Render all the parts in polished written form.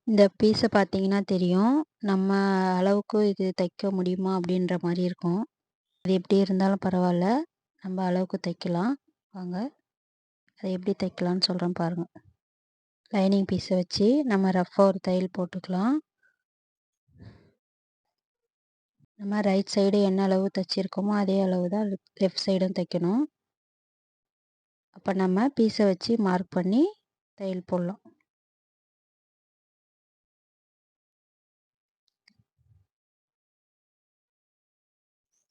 இந்த பீஸ பார்த்தீங்கன்னா தெரியும். நம்ம அளவுக்கு இது தைக்க முடியுமா? அப்படின்ற மாரி இருக்கும். அது எப்படி இருந்தாலும் பரவால்ல. நம்ம அளவுக்கு தைக்கலாம். வாங்க. அத எப்படி தைக்கலான்னு சொல்றேன் பாருங்க. லைனிங் பீஸ வச்சு நம்ம ரஃப்பா ஒரு தையல் போட்டுக்கலாம். நம்ம ரைட் சைடு என்ன அளவு தச்சிருக்கோமோ, அதே அளவு தான் லெஃப்ட் சைடும் தைக்கணும். அப்ப நம்ம பீஸ வச்சு மார்க் பண்ணி தையல் போடலாம்.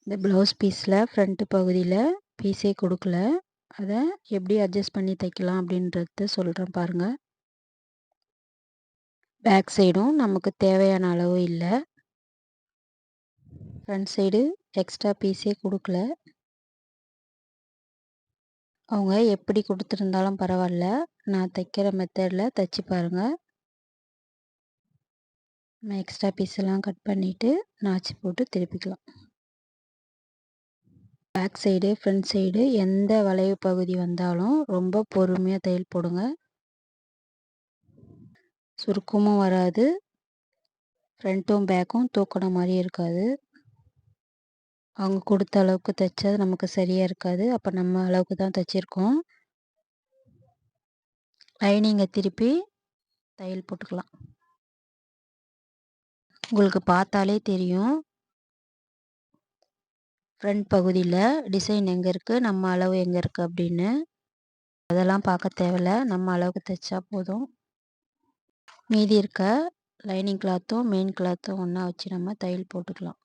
இந்த ப்ளவுஸ் பீஸில ஃப்ரண்ட் பகுதியில பீஸே குடுக்கல. அத எப்படி அட்ஜஸ்ட் பண்ணி தைக்கலாம் அப்படின்றத சொல்றேன் பாருங்க. பேக் சைடும் நமக்கு தேவையான அளவு இல்ல. ஃப்ரண்ட் சைடு எக்ஸ்ட்ரா பீஸே குடுக்கல. அவங்க எப்படி குடுத்துருந்தாலும் பரவால்ல. நான் தைக்கிற மெத்தட்ல தச்சு பாருங்க. நம்ம எக்ஸ்ட்ரா பீஸ் எல்லாம் கட் பண்ணிட்டு, நாச்சு போட்டு திருப்பிக்கலாம். பேக் சைடு, ஃப்ரண்ட் சைடு எந்த வளைவு பகுதி வந்தாலும் ரொம்ப பொறுமையா தையல் போடுங்க. சுருக்கமும் வராது. ஃப்ரண்ட்டும், பேக்கும் தூக்குன மாரி இருக்காது. அவங்க குடுத்த அளவுக்கு தைச்சா நமக்கு சரியா இருக்காது. அப்ப நம்ம அளவுக்கு தான் தச்சிருக்கோம். லைனிங்க திருப்பி தையல் போட்டுக்கலாம். உங்களுக்கு பார்த்தாலே தெரியும். ஃப்ரண்ட் பகுதியில டிசைன் எங்க இருக்கு, நம்ம அளவு எங்க இருக்கு அப்படின்னு. அதெல்லாம் பார்க்க தேவையில்ல. நம்ம அளவுக்கு தைச்சா போதும். மீதி இருக்க லைனிங் கிளாத்தும், மெயின் கிளாத்தும் ஒண்ணா வச்சு நம்ம தையல் போட்டுக்கலாம்.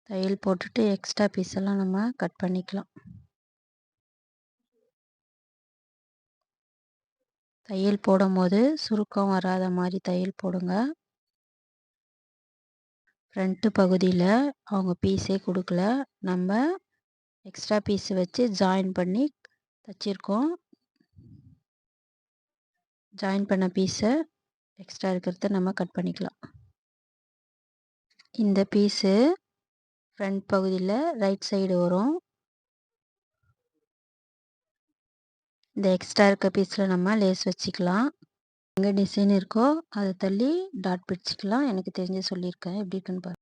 தையல் போட்டுட்டு எக்ஸ்ட்ரா பீஸ் எல்லாம் நம்ம கட் பண்ணிக்கலாம். தையல் போடும்போது சுருக்கம் வராத மாரி தையல் போடுங்க. ஃப்ரண்ட் பகுதியில அவங்க பீஸே குடுக்கல. நம்ம எக்ஸ்ட்ரா பீஸ் வச்சு ஜாயின் பண்ணி தச்சிருக்கோம். ஜாயின் பண்ண பீஸ எக்ஸ்ட்ரா இருக்கிறத நம்ம கட் பண்ணிக்கலாம். இந்த பீஸு ஃப்ரண்ட் பகுதியில ரைட் சைடு வரும். இந்த எக்ஸ்ட்ரா இருக்க பீஸ்ல நம்ம லேஸ் வச்சுக்கலாம். எங்க டிசைன் இருக்கோ அத தள்ளி டாட் பிடிச்சுக்கலாம். எனக்கு தெரிஞ்சு சொல்லியிருக்கேன். எப்படி இருக்குன்னு பாருங்க.